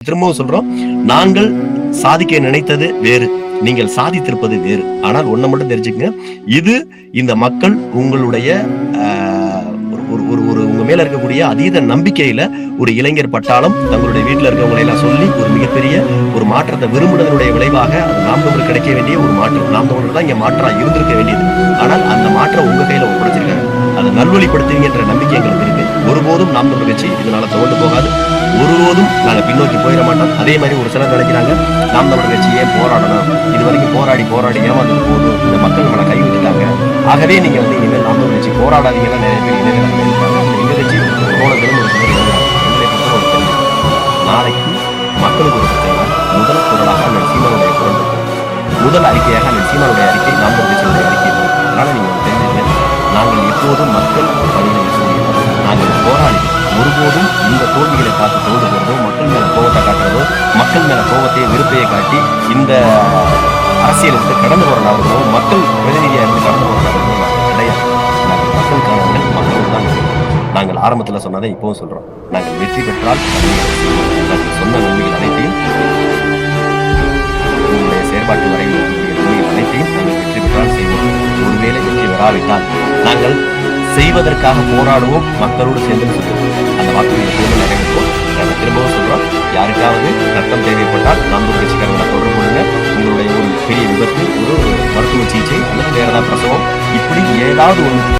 திரும்பவும் சொல்றோம், நாங்கள் சாதிக்க நினைத்தது வேறு, நீங்கள் சாதித்திருப்பது வேறு. ஆனால் ஒண்ண மட்டும் தெரிஞ்சுக்கங்க, இது இந்த மக்கள் உங்களுடைய ஒரு உங்க மேல இருக்கக்கூடிய அதீத நம்பிக்கையில ஒரு இளைஞர் பட்டாளம் தங்களுடைய வீட்டுல இருக்கவங்களை எல்லாம் சொல்லி ஒரு மிகப்பெரிய ஒரு மாற்றத்தை விரும்புவதனுடைய விளைவாக அது நாம் தமிழர் கிடைக்க வேண்டிய ஒரு மாற்றம். நாம் தமிழர் தான் இங்க மாற்றா இருந்திருக்க வேண்டியது. ஆனால் அந்த மாற்றம் உங்க கையில ஒப்படைச்சிருக்காங்க. அதை நல்வழிப்படுத்துவீங்கன்ற நம்பிக்கை எங்களுக்கு இருக்கு. ஒருபோதும் நாம் தமிழர் கட்சி இதனால தோண்டு போகாது. ஒருபோதும் நாங்க பின்னோக்கி போயிட மாட்டோம். அதே மாதிரி ஒரு சிலர் நினைக்கிறாங்க, நாம் தமிழர் கட்சி ஏன் போராடணும், இது வரைக்கும் போராடி ஏமாந்து போகுது, இந்த மக்கள் மேல கை விட்டுட்டாங்க, ஆகவே நீங்க இனிமேல் நாம் தமிழர் கட்சி போராடாதீங்கன்னா நிறைய பேர் இளைஞர்கள் எங்க கட்சி தோழர்களும் ஒரு சிலர் நாளைக்கு மக்களுக்கு ஒரு பிரச்சனை முதல் குரலாக அண்ணன் சீமானுடைய குரல் இருக்கும். முதல் அறிக்கையாக அண்ணன் சீமானுடைய அறிக்கை நாம் தமிழர் கட்சியுடைய அறிக்கை இருக்கும். அதனால நீங்க தெரிஞ்சுக்க, நாங்கள் எப்போதும் மக்கள் பணிகளை செய்கிறோம். நாங்கள் போராடி ஒருபோதும் இந்த தோல்விகளை பார்த்து தோடு போறதோ, மக்கள் மேல கோபத்தை காட்டுறதோ, மக்கள் மேல கோபத்தையே விருப்பையை காட்டி இந்த அரசியலுக்கு கடந்து போற நபர்களோ, மக்கள் பிரதிநிதியா இருந்து கடந்து போற நபர்களோ நாங்கள் கிடையாது. நாங்கள் மக்களுக்கானவர்கள், மக்களோடு தான் செய்வோம். நாங்கள் ஆரம்பத்தில் சொன்னதை இப்பவும் சொல்றோம், நாங்கள் வெற்றி பெற்றால் நாங்கள் சொன்ன நன்மைகள் அனைத்தையும், உங்களுடைய செயற்பாட்டு வரையில் நன்மைகள் அனைத்தையும் நாங்கள் வெற்றி பெற்றால் செய்வோம். ஒருவேளை வெற்றி பெறாவிட்டால் நாங்கள் செய்வதற்காக போராடுவோம், மக்களோடு சேர்ந்து சொல்லுவோம். அந்த வாக்குறுதி எப்போதும் நிறைவேற்றுவோம். நாங்கள் திரும்பவும் சொல்றோம், யாருக்காவது ரத்தம் தேவைப்பட்டால் நாம் தமிழர் கட்சிக்காரங்களை தொடர்பு கொள்ளுங்க. உங்களுடைய ஒரு பெரிய விபத்து, ஒரு மருத்துவ சிகிச்சை அல்லது வேற ஏதாவது பிரசவம், இப்படி ஏதாவது ஒன்று